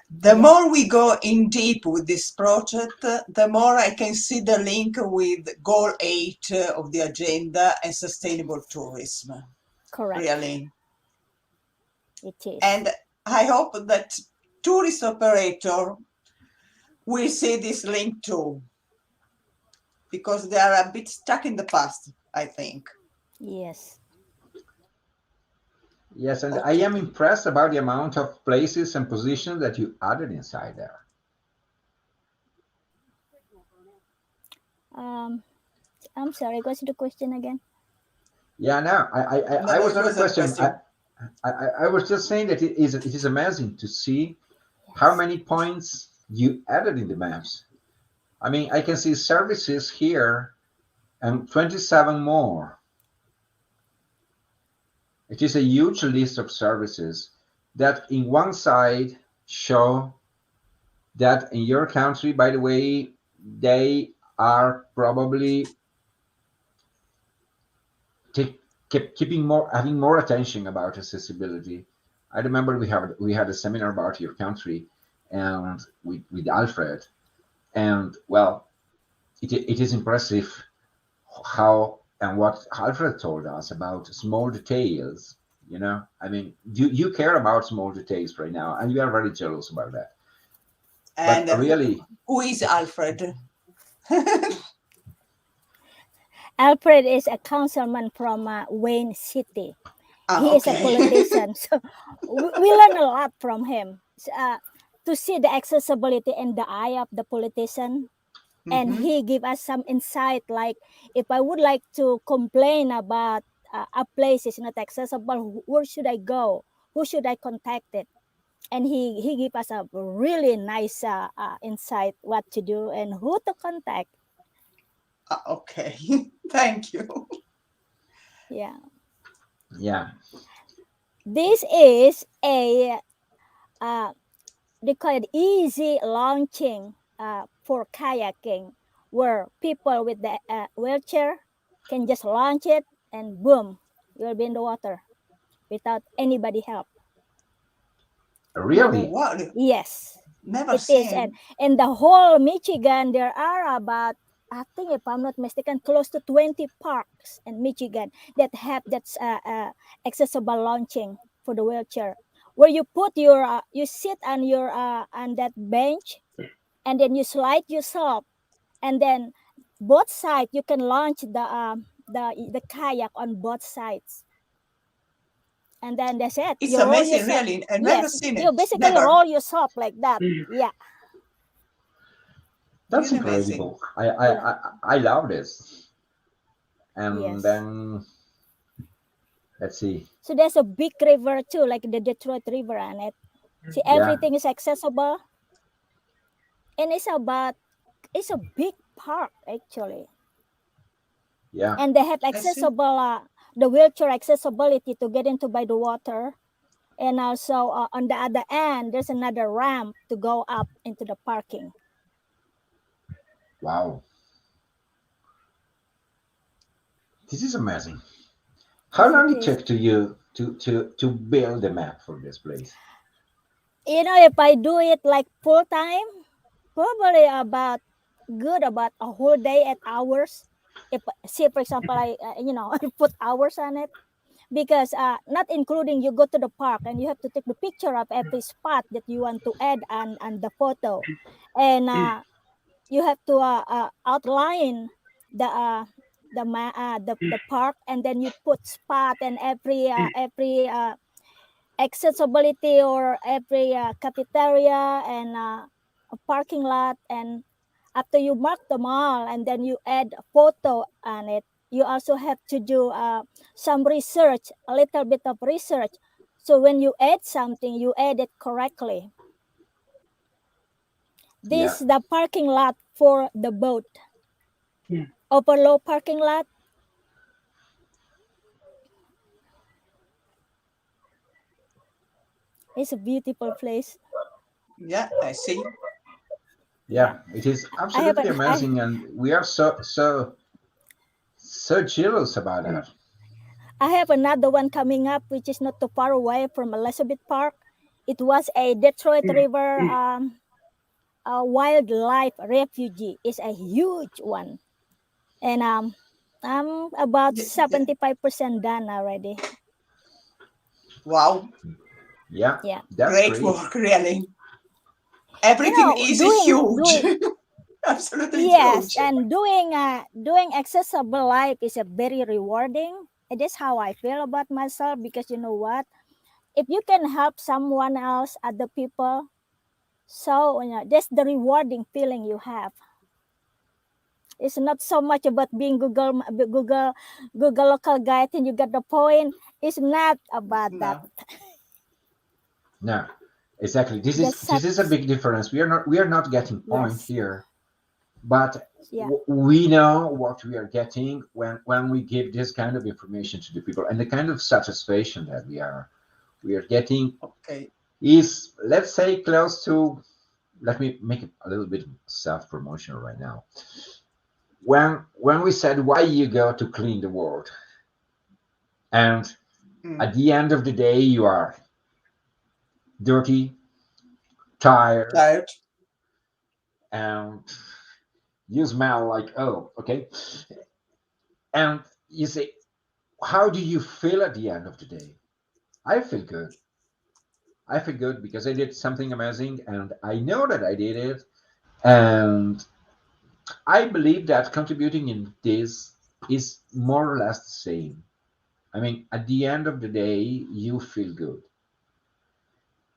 The Yeah, more we go in deep with this project, the more I can see the link with Goal 8 of the agenda and sustainable tourism, correct. really. It is. And I hope that tourist operator will see this link too, because they are a bit stuck in the past, I think. Yes. Yes, and I am Okay. impressed about the amount of places and positions that you added inside there. Um, I'm sorry. What's the question again? Yeah, no, I No, was it not a was a question. I, question. I, I was just saying that it is amazing to see how Yes. many points you added in the maps. I mean, I can see services here and 27 more. It is a huge list of services that in one side show that in your country, by the way, they are probably keeping more, having more attention about accessibility. I remember we had a seminar about your country, and with Alfred, and well, it is impressive how and what Alfred told us about small details. I mean, you care about small details right now, and you are very jealous about that. But And really, who is Alfred? Alfred is a councilman from Wayne City. He is a Okay. politician, so we learn a lot from him. To see the accessibility in the eye of the politician, and Mhm. he give us some insight. Like if I would like to complain about a place is not accessible, where should I go? Who should I contact it? And he give us a really nice insight what to do and who to contact. Okay. Thank you. Yeah, yeah, this is a uh, they call it easy launching for kayaking, where people with the wheelchair can just launch it and boom, you'll be in the water without anybody help. Oh, really, wow. Yes, Never it is. And seen. in the whole Michigan, there are about, I think if I'm not mistaken, close to 20 parks in Michigan that have that accessible launching for the wheelchair, where you put your, you sit on your, on that bench, and then you slide yourself, and then both sides you can launch the kayak on both sides, and then that's it. It's You roll amazing, yourself. really. I never Yes, seen you it. basically Never. roll yourself like that. Yeah, that's Really amazing. incredible. I I yeah, I, I love this. And yes. then let's see. So there's a big river too, like the Detroit River on it. See, Yeah, everything is accessible, and it's a big park actually, yeah, and they have I see. accessible the wheelchair accessibility to get into by the water, and also on the other end there's another ramp to go up into the parking. wow, this is amazing. How Yes, it long it is. took to you to build a map for this place? If I do it like full time, probably about about a whole day at hours. If say for example I I put hours on it, because not including you go to the park and you have to take the picture of every spot that you want to add on the photo, and you have to outline the the park, and then you put spot and every accessibility, or every cafeteria and a parking lot. And after you mark them all and then you add a photo on it, you also have to do some research, a little bit of research, so when you add something you add it correctly. Yeah, This the parking lot for the boat, overload parking lot. It's a beautiful place. Yeah, I see. Yeah, yeah, it is I have absolutely an I amazing, and we are so jealous about that. I have another one coming up, which is not too far away from Elizabeth Park. It was a Detroit River a wildlife refuge. It's a huge one, and I'm about Y- y- 75% done already. Wow, Yeah, Yeah, that's great great. work, really. Everything is huge, doing absolutely yes, huge. and doing accessible life is a very rewarding. And that's how I feel about myself, because you know what? If you can help someone else, other people, so that's the rewarding feeling you have. It's not so much about being Google local guide and you get the point. It's not about that. No, No, exactly. This is Just this is a such big difference. We are not getting point yes, here, but yeah, we know what we are getting when we give this kind of information to the people, and the kind of satisfaction that we are getting okay, is, let's say, close to. Let me make it a little bit self-promotional right now. When we said why you go to clean the world, and mm, at the end of the day you are dirty, tired, tired. and you smell like, oh, okay, and you say, how do you feel at the end of the day? I feel good. I feel good because I did something amazing, and I know that I did it, and I believe that contributing in this is more or less the same. I mean, at the end of the day, you feel good,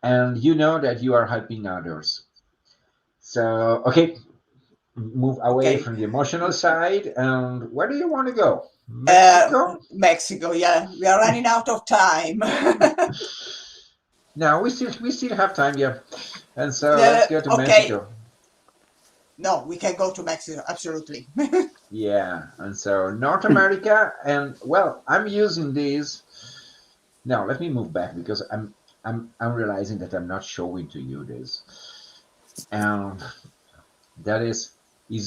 and you know that you are helping others. So, okay, move away Okay. from the emotional side. And where do you want to go? Mexico? Mexico, yeah, we are running out of time. No, we still have time, yeah. And so let's go to Okay, Mexico. no, we can go to Mexico, absolutely. Yeah, and so North America, and well, I'm using these. Now let me move back because I'm realizing that I'm not showing to you this, and that is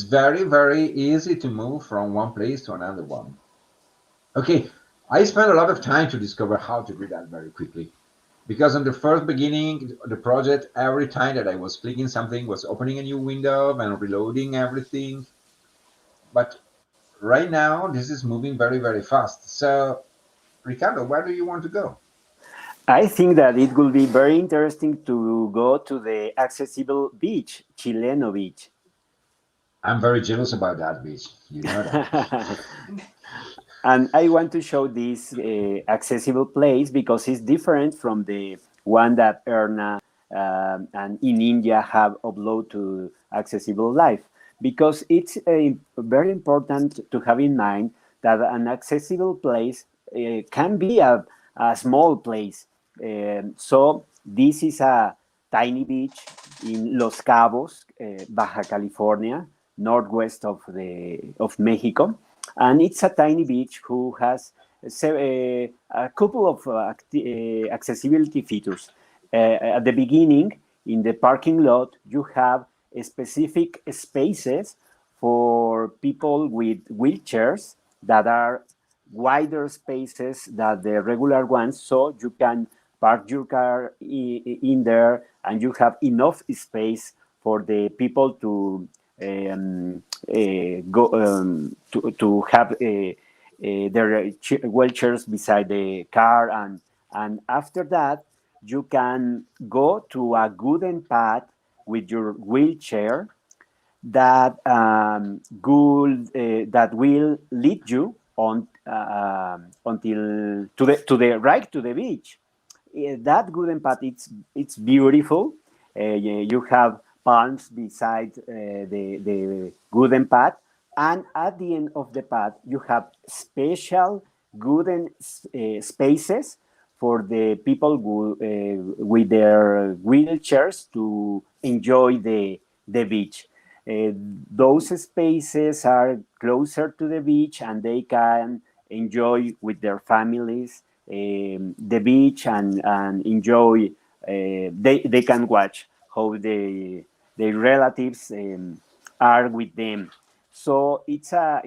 very very easy to move from one place to another one. Okay, I spent a lot of time to discover how to do that very quickly. Because in the first beginning of the project, every time that I was clicking something was opening a new window and reloading everything. But right now, this is moving very, very fast. So, Ricardo, where do you want to go? I think that it will be very interesting to go to the accessible beach, Chileno Beach. I'm very jealous about that beach. You know that. And I want to show this accessible place because it's different from the one that Erna and in India have uploaded to Accessible Life. Because it's very important to have in mind that an accessible place can be a small place. So this is a tiny beach in Los Cabos, Baja California, northwest of Mexico, and it's a tiny beach who has a couple of accessibility features. At the beginning, in the parking lot, you have specific spaces for people with wheelchairs that are wider spaces than the regular ones, so you can park your car in there, and you have enough space for the people to go to have their wheelchairs beside the car, and after that you can go to a wooden path with your wheelchair that that will lead you on until to the right to the beach. That wooden path, it's beautiful. You have palms beside the wooden path, and at the end of the path you have special wooden spaces for the people with their wheelchairs to enjoy the beach. Uh, those spaces are closer to the beach, and they can enjoy with their families the beach, and enjoy. They can watch how the relatives are with them. So it's a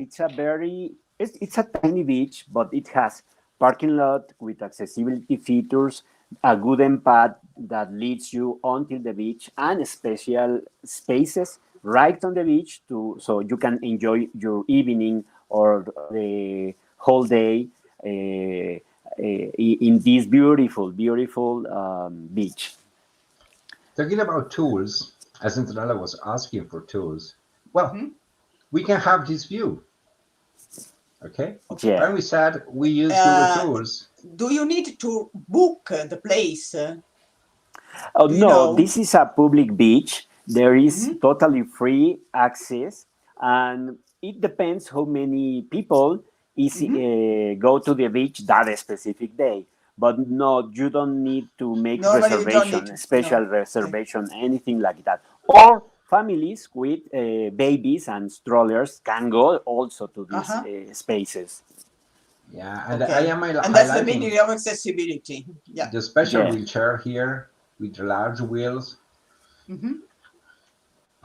tiny beach, but it has parking lot with accessibility features, a wooden path that leads you onto the beach, and special spaces right on the beach to so you can enjoy your evening or the whole day in this beautiful, beautiful beach. Talking about tools, as Antonella was asking for tools, well, Mhm. we can have this view, okay? Okay. And we said we use Google Uh, Tools. do you need to book the place? Oh Do you no, know? this is a public beach. There is Hmm. totally free access, and it depends how many people is Hmm. go to the beach that specific day. But no, you don't need to make Normally, you don't need reservation, to. special No. Okay. reservation, anything like that. Or families with babies and strollers can go also to Uh these huh. spaces. Yeah, and I Okay. am And that's the highlighting meaning of accessibility. Yeah. the special Yeah, wheelchair here with the large wheels. Hmm.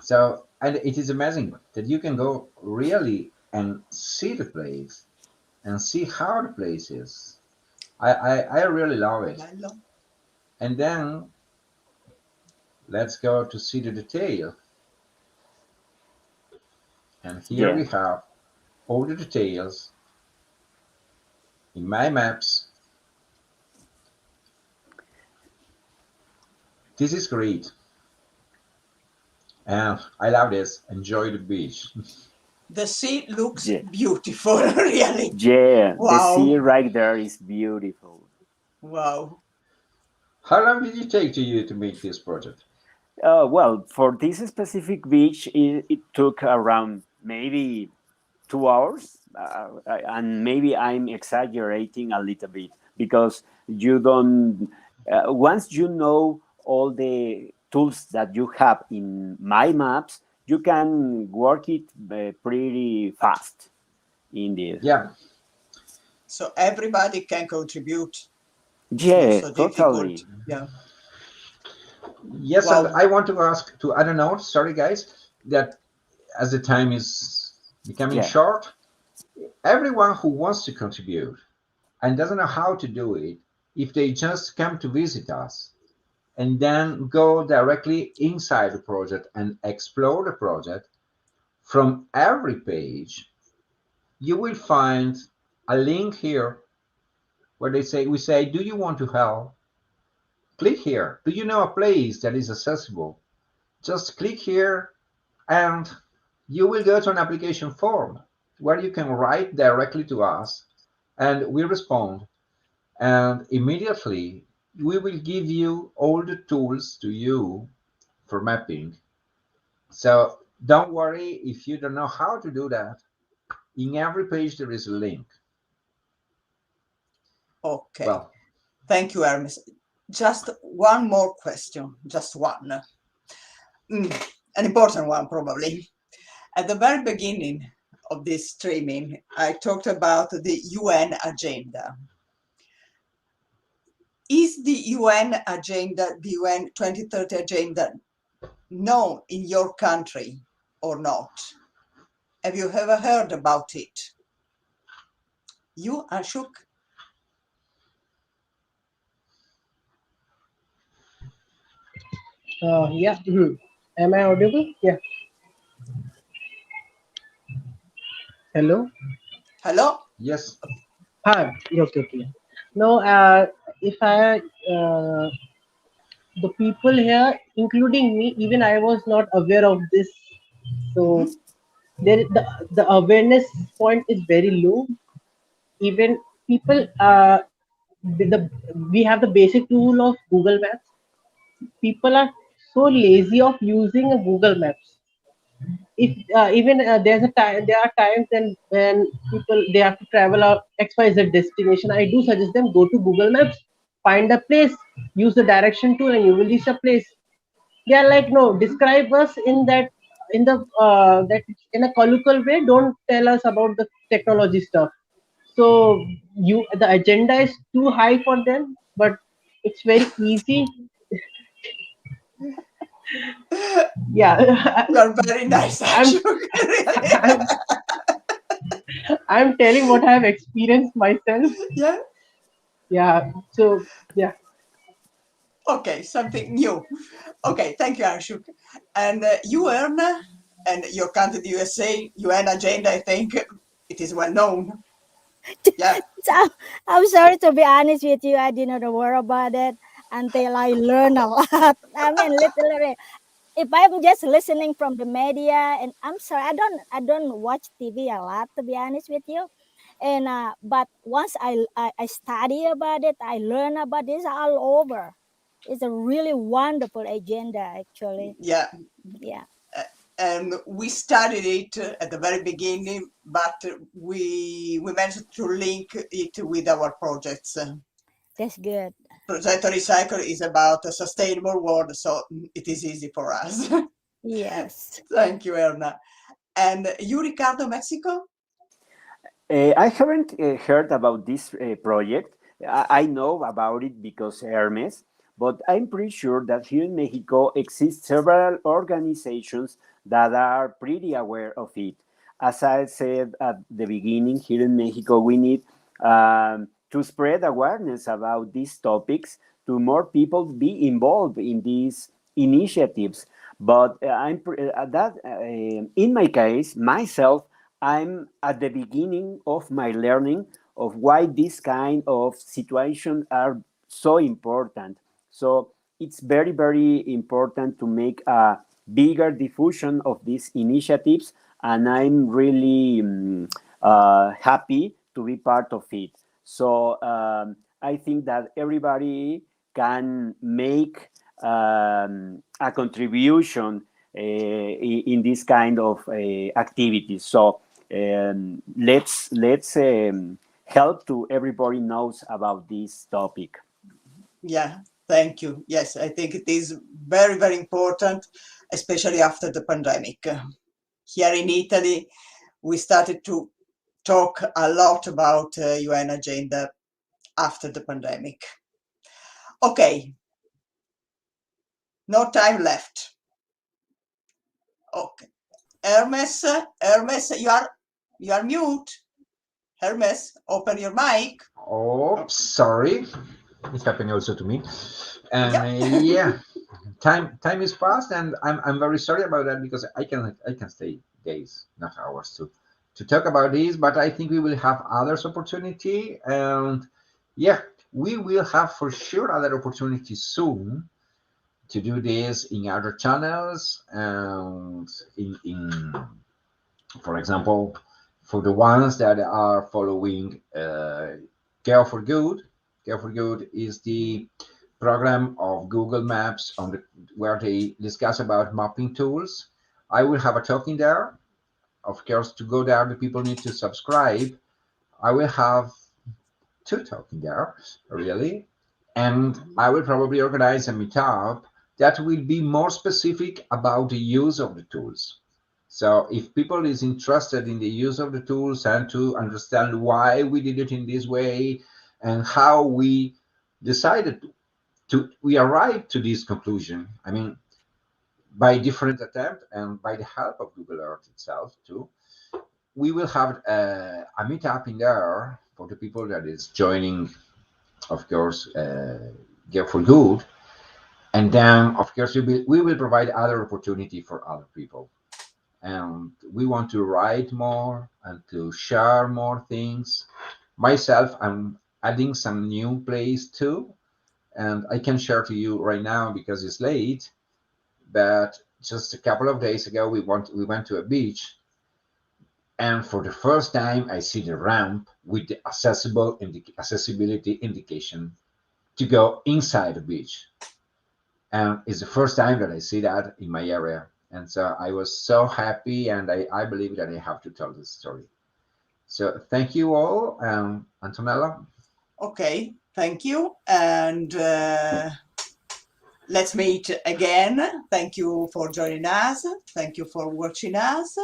So, and it is amazing that you can go really and see the place and see how the place is. I really love it. Bello. And then let's go to see the detail. And here yeah, we have all the details in my maps. This is great. And I love this. Enjoy the beach. The sea looks yeah, beautiful, really. yeah. The sea Wow. right there is beautiful. Wow. How long did it take to you to make this project? Well, for this specific beach, it took around maybe 2 hours, and maybe I'm exaggerating a little bit because you don't. Once you know all the tools that you have in my maps, you can work it pretty fast. Indeed, Yeah, So everybody can contribute. It's not yeah, so difficult. totally. Yeah. yes, and Wow. I want to ask to, I don't know, sorry guys, that as the time is becoming Yeah, short, everyone who wants to contribute and doesn't know how to do it, if they just come to visit us and then go directly inside the project and explore the project from every page, you will find a link here where we say, do you want to help? Click here. Do you know a place that is accessible? Just click here and you will go to an application form where you can write directly to us and we respond. And immediately we will give you all the tools to you for mapping. So don't worry if you don't know how to do that. In every page there is a link. Okay. Well, Thank you, Hermes. Just one more question. Just one. Mm, an important one, probably. At the very beginning of this streaming, I talked about the UN agenda. Is the UN agenda, the UN 2030 agenda, known in your country or not? Have you ever heard about it? You, Ashok? Yeah. Am I audible? Yeah. Hello. Hello? yes, Hi. Okay. Okay. No. If I the people here, including me, even I was not aware of this. So Hmm. there, the awareness point is very low. Even people, we have the basic tool of Google Maps. People are so lazy of using a Google Maps. If even there's a time, there are times when people they have to travel a XYZ destination. I do suggest them go to Google Maps, find a place, use the direction tool, and you will reach a place. They are like, no, describe us in that that in a colloquial way. Don't tell us about the technology stuff. So you the agenda is too high for them, but it's very easy. Yeah. You're very nice, i'm Ashok. Really? i'm I'm telling what I have experienced myself. Yeah. Yeah. So yeah. Okay, something new. Okay, thank you, Anshuk. And you earn, and your country, the USA, UN agenda, I think it is well known. Yeah, So I'm sorry to be honest with you. I didn't know about it until I learned a lot. I mean, literally, if I'm just listening from the media, and I'm sorry, I don't watch TV a lot, to be honest with you. And but once I study about it, I learn about this all over. It's a really wonderful agenda, actually. yeah. Yeah, And we studied it at the very beginning, but we managed to link it with our projects. that's good. Progetto Recycle is about a sustainable world, so it is easy for us. Yes. Thank you, Erna. And you, Ricardo, Mexico? I haven't heard about this project. I know about it because Hermes, but I'm pretty sure that here in Mexico exist several organizations that are pretty aware of it. As I said at the beginning, here in Mexico, we need to spread awareness about these topics to more people be involved in these initiatives. But in my case, myself, I'm at the beginning of my learning of why this kind of situations are so important. So it's very, very important to make a bigger diffusion of these initiatives, and I'm really happy to be part of it. So I think that everybody can make a contribution in this kind of activities. So let's help to everybody knows about this topic. Yeah, thank you. Yes, I think it is very, very important, especially after the pandemic. Here in Italy, we started to talk a lot about UN agenda after the pandemic. Okay, no time left. Okay, Hermes, you are mute. Hermes, open your mic. Oh, sorry. It's happening also to me. And Yep. yeah, time is fast, and I'm very sorry about that because I can stay days, not hours, to talk about this. But I think we will have others opportunity, and yeah, we will have for sure other opportunities soon to do this in other channels and in for example, for the ones that are following Care for Good. Care for Good is the program of Google Maps where they discuss about mapping tools. I will have a talk in there. Of course, to go there, the people need to subscribe. I will have two talk in there, really, and I will probably organize a meetup that will be more specific about the use of the tools. So if people is interested in the use of the tools and to understand why we did it in this way and how we decided we arrived to this conclusion. I mean, by different attempt and by the help of Google Earth itself too, we will have a meetup in there for the people that is joining, of course, Gear for Good. And then, of course, we will provide other opportunity for other people. And we want to write more and to share more things. Myself, I'm adding some new plays too, and I can share to you right now because it's late. But just a couple of days ago, we went to a beach, and for the first time, I see the ramp with the accessibility indication to go inside the beach, and it's the first time that I see that in my area. And so I was so happy, and I believe that I have to tell this story. So thank you all, Antonella. Okay, thank you. And let's meet again. Thank you for joining us. Thank you for watching us.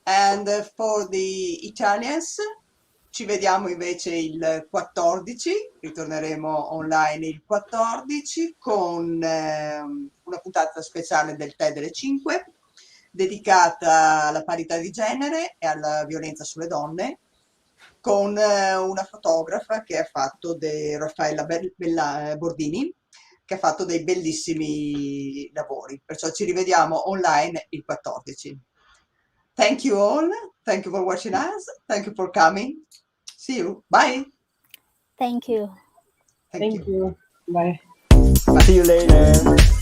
And for the Italians, ci vediamo invece il 14, ritorneremo online il 14 con una puntata speciale del tè delle 5 dedicata alla parità di genere e alla violenza sulle donne. con una fotografa che ha fatto Raffaella Bordini, che ha fatto dei bellissimi lavori. Perciò ci rivediamo online il 14. Thank you all. Thank you for watching us. Thank you for coming. See you. Bye. Thank you. Thank Thank you. you. Bye. See you later.